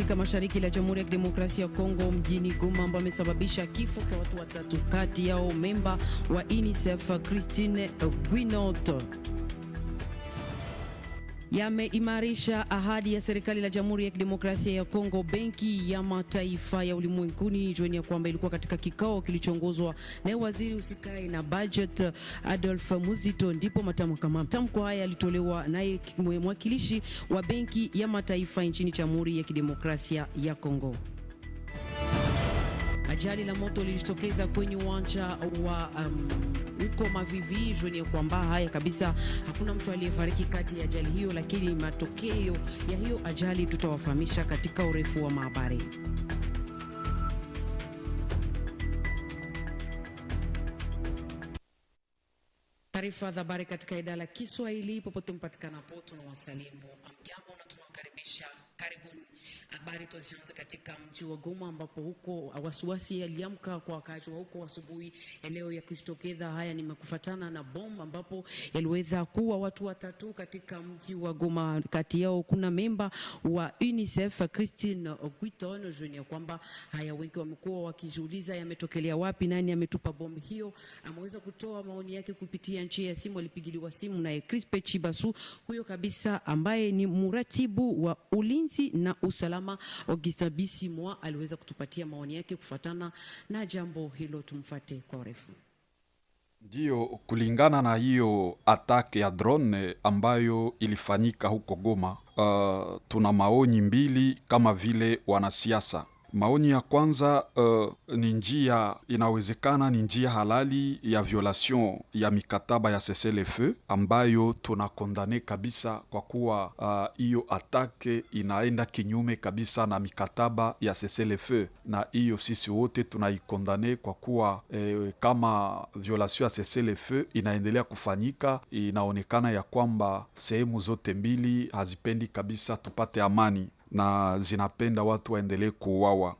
katika mashariki la Jamhuri ya Kidemokrasia ya Kongo mjini Goma ambao amesababisha kifo kwa watu watatu, kati yao memba wa UNICEF Christine Guinot. Yameimarisha ahadi ya serikali la Jamhuri ya Kidemokrasia ya Kongo. Benki ya Mataifa ya Ulimwenguni jueni ya kwamba ilikuwa katika kikao kilichoongozwa na waziri usikae na budget Adolphe Muzito, ndipo matamko haya yalitolewa naye mwakilishi wa Benki ya Mataifa nchini Jamhuri ya Kidemokrasia ya Kongo. Ajali la moto lilijitokeza kwenye uwanja wa uko Mavivi jueni kwamba haya kabisa hakuna mtu aliyefariki kati ya ajali hiyo, lakini matokeo ya hiyo ajali tutawafahamisha katika urefu wa mahabari. Taarifa za habari katika idara la Kiswahili popote mpatikana hapo, tunawasalimu. Amjambo na tunawakaribisha. Karibuni. Habari tuanze katika mji wa Goma ambapo huko wasiwasi yaliamka kwa wakati wa huko asubuhi leo ya kujitokeza. Haya ni kufuatana na bomu ambapo yaliweza kuwa watu watatu katika mji wa Goma. Kati yao kuna memba wa UNICEF Christine Guinot. Junior kwamba haya wengi wamekuwa wakijiuliza yametokelea wapi, nani ametupa bomu hiyo. Ameweza kutoa maoni yake kupitia njia ya simu, alipigiliwa simu na Crispe Chibasu, huyo kabisa ambaye ni muratibu wa ulinzi na usalama Augustin Bisimwa aliweza kutupatia maoni yake kufuatana na jambo hilo. Tumfuate kwa urefu. Ndio, kulingana na hiyo atake ya drone ambayo ilifanyika huko Goma, tuna maoni mbili kama vile wanasiasa. Maoni ya kwanza, ni njia inawezekana ni njia halali ya violation ya mikataba ya cessez-le-feu ambayo tunakondane kabisa, kwa kuwa hiyo atake inaenda kinyume kabisa na mikataba ya cessez-le-feu, na hiyo sisi wote tunaikondane kwa kuwa kama violation ya cessez-le-feu inaendelea kufanyika, inaonekana ya kwamba sehemu zote mbili hazipendi kabisa tupate amani na zinapenda watu waendelee kuuawa.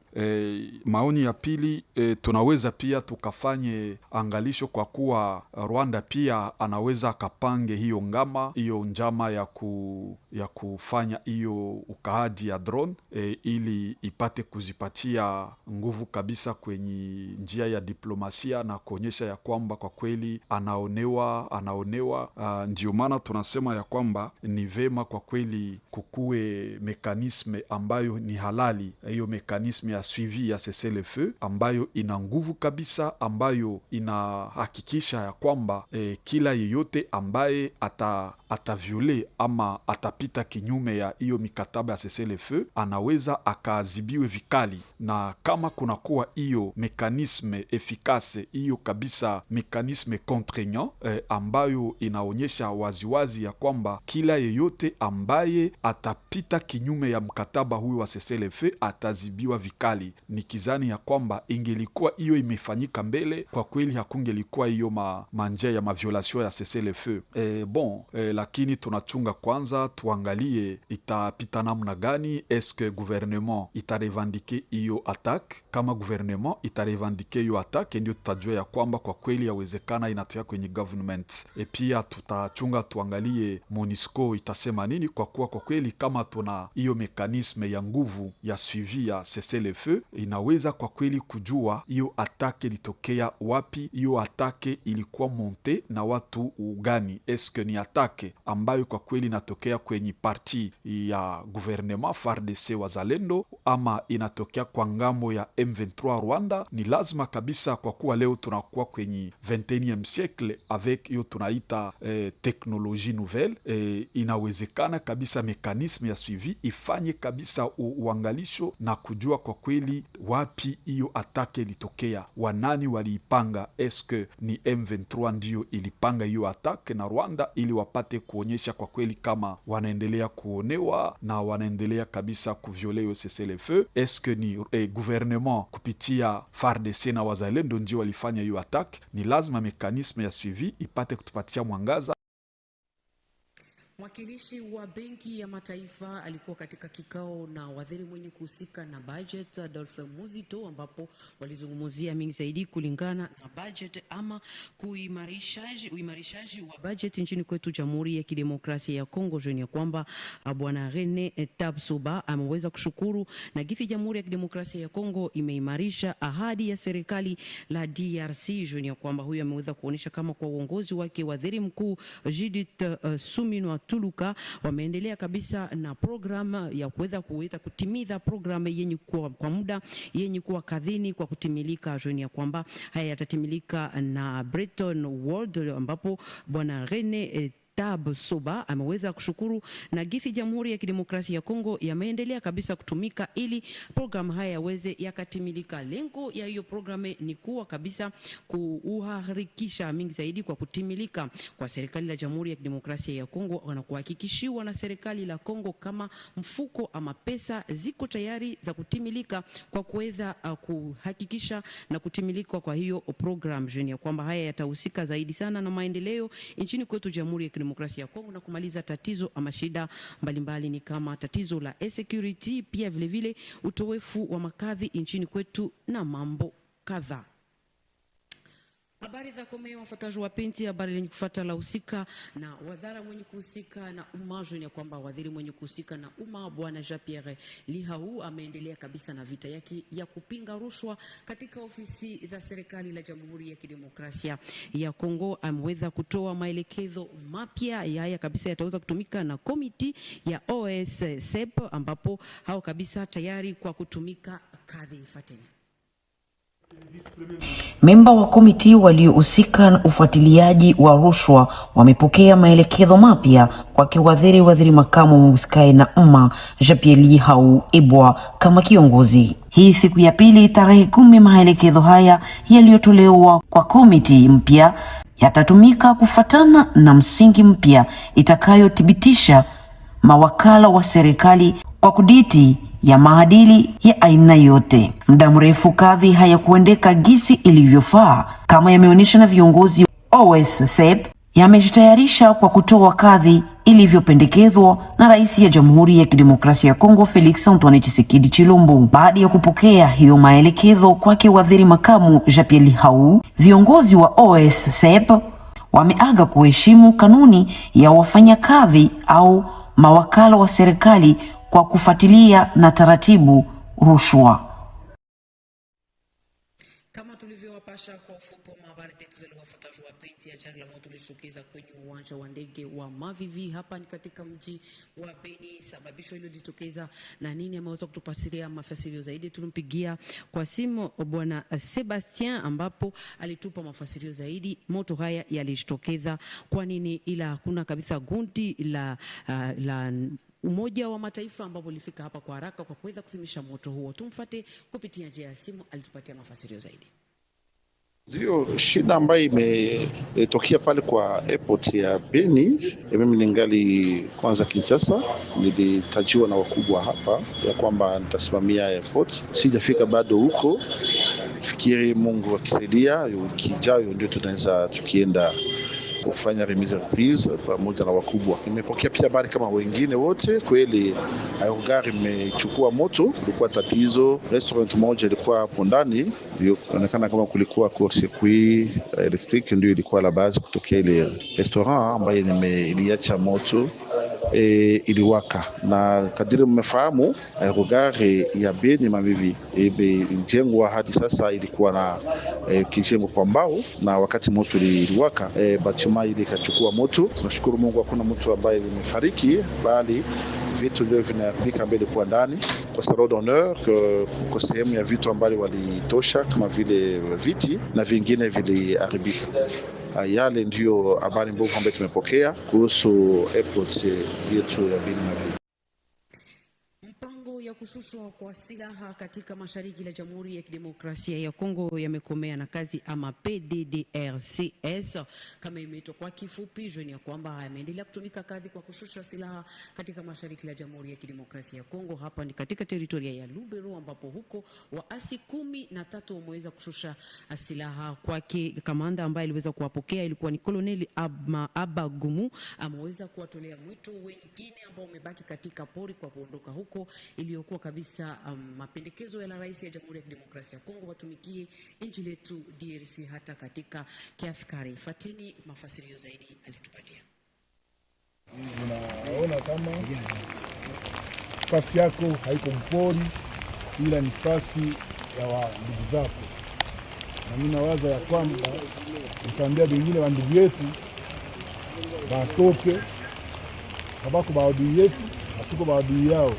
Maoni ya pili, tunaweza pia tukafanye angalisho kwa kuwa Rwanda pia anaweza akapange hiyo njama ya kufanya hiyo ukaaji ya drone, ili ipate kuzipatia nguvu kabisa kwenye njia ya diplomasia na kuonyesha ya kwamba kwa kweli anaonewa. Ndio maana tunasema ya kwamba ni vema kwa kweli kukue mekanisme ambayo ni halali, hiyo mekanisme ya suivi ya cessez-le-feu ambayo ina nguvu kabisa, ambayo inahakikisha ya kwamba kila yeyote ambaye ataviole ama atapita kinyume ya hiyo mikataba ya cessez-le-feu anaweza akaadhibiwe vikali. Na kama kunakuwa hiyo mekanisme efikase, hiyo kabisa mekanisme contraignant, ambayo inaonyesha waziwazi ya kwamba kila yeyote ambaye atapita kinyume ya mkataba huyo wa cessez-le-feu ataadhibiwa vikali. Nikizani ya kwamba ingelikuwa hiyo imefanyika mbele, kwa kweli hakungelikuwa hiyo manje ya maviolation ya cessez-le-feu. Lakini tunachunga kwanza tuangalie itapita namna gani. Eske gouvernement itarevendike hiyo attaque? Kama gouvernement itarevendike hiyo attaque, ndio tutajua ya kwamba kwa kweli yawezekana inatoka kwenye government. Pia tutachunga tuangalie MONUSCO itasema nini, kwa kuwa kwa kweli kama tuna hiyo mekanisme ya nguvu ya suivi ya cessez-le-feu, inaweza kwa kweli kujua hiyo atake ilitokea wapi, hiyo atake ilikuwa monte na watu gani. Eske ni atake ambayo kwa kweli inatokea kwenye parti ya gouvernement FARDC wazalendo, ama inatokea kwa ngambo ya M23 Rwanda? Ni lazima kabisa, kwa kuwa leo tunakuwa kwenye 21e siècle avec hiyo tunaita teknologie nouvelle. Inawezekana kabisa mekanisme ya suivi ifanye kabisa uangalisho na kujua kwa kweli wapi hiyo atake ilitokea, wanani waliipanga. Eske ni M23 ndio ilipanga hiyo atake na Rwanda, ili wapate kuonyesha kwa kweli kama wanaendelea kuonewa na wanaendelea kabisa kuviole hiyo cessez-le-feu. Eske ni gouvernement kupitia FARDC na wazalendo ndio walifanya hiyo atake? Ni lazima mekanisme ya suivi ipate kutupatia mwangaza. Mwakilishi wa Benki ya Mataifa alikuwa katika kikao na waziri mwenye kuhusika na budget Adolphe Muzito, ambapo walizungumzia mengi zaidi kulingana na budget ama uimarishaji wa budget nchini kwetu Jamhuri ya Kidemokrasia ya Kongo. Jeni ya kwamba bwana Rene Tabsoba ameweza kushukuru na gifi Jamhuri ya Kidemokrasia ya Kongo imeimarisha ahadi ya serikali la DRC. Jeni ya kwamba huyu ameweza kuonesha kama kwa uongozi wake waziri mkuu Judith Suminwa Tuluka wameendelea kabisa na program ya kuweza kutimiza program yenye kuwa kwa muda yenye kuwa kadhini kwa kutimilika. Jeni ya kwamba haya yatatimilika na Bretton Woods, ambapo bwana Rene Tabsoba ameweza kushukuru na githi Jamhuri ya Kidemokrasia ya Kongo yameendelea kabisa kutumika ili program haya yaweze yakatimilika. Lengo ya hiyo program ni kuwa kabisa kuharikisha mingi zaidi kwa kutimilika kwa serikali la Jamhuri ya Kidemokrasia ya Kongo, na kuhakikishiwa na serikali la Kongo kama mfuko ama pesa ziko tayari za kutimilika kwa kuweza kuhakikisha na kutimilika kwa hiyo program. Jeni ya kwamba haya yatahusika zaidi sana na maendeleo nchini kwetu Jamhuri ya Demokrasia ya Kongo na kumaliza tatizo ama shida mbalimbali ni kama tatizo la security, pia vile vile utowefu wa makadhi nchini kwetu na mambo kadhaa. Habari za komeo wafuataji wapenzi, habari lenye kufuata la husika na wadhara mwenye kuhusika na umajo ni kwamba waziri mwenye kuhusika na umma bwana Jean-Pierre Lihau ameendelea kabisa na vita yake ya kupinga rushwa katika ofisi za serikali la Jamhuri ya Kidemokrasia ya Kongo. Ameweza kutoa maelekezo mapya haya kabisa yataweza kutumika na komiti ya OSCEP, ambapo hao kabisa tayari kwa kutumika kadhi. Fateni memba wa komiti waliohusika na ufuatiliaji wa rushwa wamepokea maelekezo mapya kwa waziri makamu msikae na umma Jean-Pierre Lihau Ibwa kama kiongozi. Hii siku ya pili tarehe 10, maelekezo haya yaliyotolewa kwa komiti mpya yatatumika kufatana na msingi mpya itakayothibitisha mawakala wa serikali kwa kuditi ya maadili ya aina yote. Muda mrefu kadhi hayakuendeka gisi ilivyofaa kama yameonyesha na viongozi OSCEP yamejitayarisha kwa kutoa kadhi ilivyopendekezwa na Rais ya Jamhuri ya Kidemokrasia ya Kongo Felix Antoine Tshisekedi Chilombo. Baada ya kupokea hiyo maelekezo kwake waziri makamu Jean-Pierre Lihau, viongozi wa OSCEP wameaga kuheshimu kanuni ya wafanya kadhi au mawakala wa serikali kwa kufuatilia na taratibu rushwa. Kama tulivyowapasha kwa ufupi habari zetu zilizofuatwa wapenzi, ya ajali la moto ilijitokeza kwenye uwanja wa ndege wa Mavivi hapa ni katika mji wa Beni. Sababisho hilo litokeza na nini, ameweza kutupasiria mafasirio zaidi. Tulimpigia kwa simu bwana Sebastien ambapo alitupa mafasirio zaidi. Moto haya yalijitokeza kwa nini, ila hakuna kabisa gundi la Umoja wa Mataifa ambapo ulifika hapa kwa haraka kwa kuweza kuzimisha moto huo. Tumfuate kupitia njia ya simu, alitupatia mafasirio zaidi. Ndio shida ambayo imetokea pale kwa airport ya Beni. Mimi ningali kwanza Kinshasa, nilitajiwa na wakubwa hapa ya kwamba nitasimamia airport. Sijafika bado huko, fikiri Mungu akisaidia wiki ijayo ndio tunaweza tukienda kufanya remise reprise pamoja na wakubwa. Nimepokea pia habari kama wengine wote, kweli gari imechukua moto, kulikuwa tatizo. Restaurant moja ilikuwa hapo ndani, inaonekana kama kulikuwa court circuit electric, ndio ilikuwa la base kutokea ile restaurant ambayo iliacha moto iliwaka. Na kadiri mmefahamu gari ya Beni Mavivi imejengwa hadi sasa, ilikuwa na kijengo kwa mbao, na wakati moto iliwaka batima ile ikachukua moto. Tunashukuru Mungu hakuna mtu ambaye amefariki, bali vitu ndio vinaharibika mbele kwa ndani. Kwa salon d'honneur kwa sehemu ya vitu ambavyo walitosha kama vile viti na vingine viliharibika. Yale ndio habari mbovu ambayo tumepokea kuhusu airport yetu ya Beni Mavivi. Mpango ya kushushwa kwa silaha katika mashariki la Jamhuri ya Kidemokrasia ya Kongo yamekomea na kazi ama PDDRCS kama imeitwa kwa kifupi. Joni ya kwamba yameendelea kutumika kazi kwa kushusha silaha katika mashariki la Jamhuri ya Kidemokrasia ya Kongo. Hapa ni katika teritoria ya Lubero ambapo huko waasi 13 wameweza kushusha silaha. Kwake kamanda ambaye aliweza kuwapokea ilikuwa ni Colonel Abagumu, ameweza kuwatolea mwito wengine ambao wamebaki katika pori kwa kuondoka huko, iliyokuwa kabisa mapendekezo ya rais ya Jamhuri ya Kidemokrasia ya Kongo watumikie nchi letu DRC hata katika kiaskari. Fateni mafasirio zaidi alitupatia. Unaona kama nafasi yako haiko mpori, ila nafasi ya ndugu zako, na mimi nawaza ya kwamba nitaambia wengine wa ndugu yetu batoke, habako baadui yetu, hatuko baadui yao.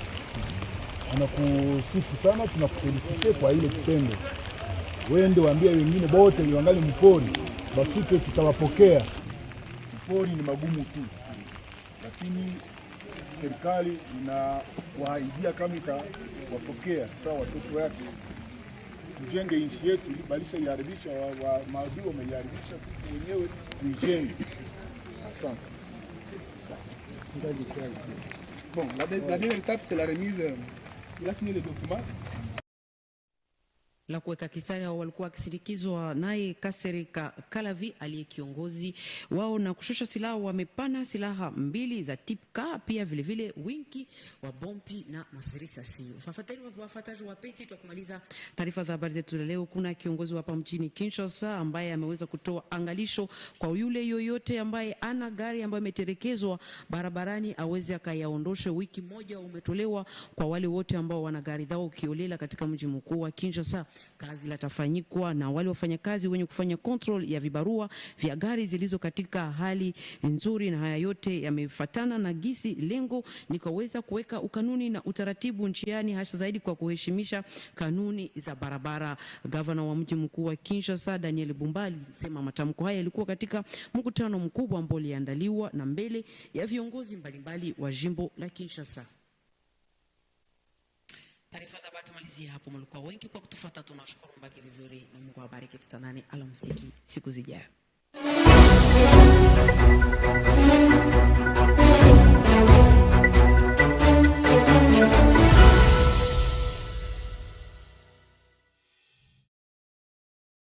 Anakusifu sana, tunakufelicite kwa ile kitendo. Wende waambie wengine bote wangali mpori, bafike tutawapokea. Mpori ni magumu tu, lakini serikali inawaahidia kama itawapokea sawa watoto yake. Tujenge nchi yetu, balisha iharibisha maadui wameiharibisha, sisi wenyewe tuijenge. Asante. Bon, la dernière étape c'est la remise. Il a signé les documents. La kuweka kistari hao walikuwa wakisindikizwa naye Kasereka Kalavi aliye kiongozi wao, na kushusha silaha wamepana silaha 2 za tip K, pia vile vile wingi wa bombi na masirisa sio. Wafuataji wapeti tukumaliza taarifa za habari zetu leo. Kuna kiongozi hapa mjini Kinshasa ambaye ameweza kutoa angalisho kwa yule yoyote ambaye ana gari ambayo imetelekezwa barabarani aweze akayaondoshe. Wiki moja umetolewa kwa wale wote ambao wana gari zao kiolela katika mji mkuu wa Kinshasa. Kazi latafanyikwa na wale wafanyakazi wenye kufanya control ya vibarua vya gari zilizo katika hali nzuri, na haya yote yamefuatana na gisi. Lengo ni kuweza kuweka ukanuni na utaratibu njiani, hasa zaidi kwa kuheshimisha kanuni za barabara. Gavana wa mji mkuu wa Kinshasa Daniel Bumbali sema matamko haya yalikuwa katika mkutano mkubwa ambao uliandaliwa na mbele ya viongozi mbalimbali wa jimbo la Kinshasa. Taarifa za habari tumalizia hapo. Mlikuwa wengi kwa kutufuata, tunashukuru, mbaki vizuri na Mungu awabariki. Tutanani alamsiki siku zijayo.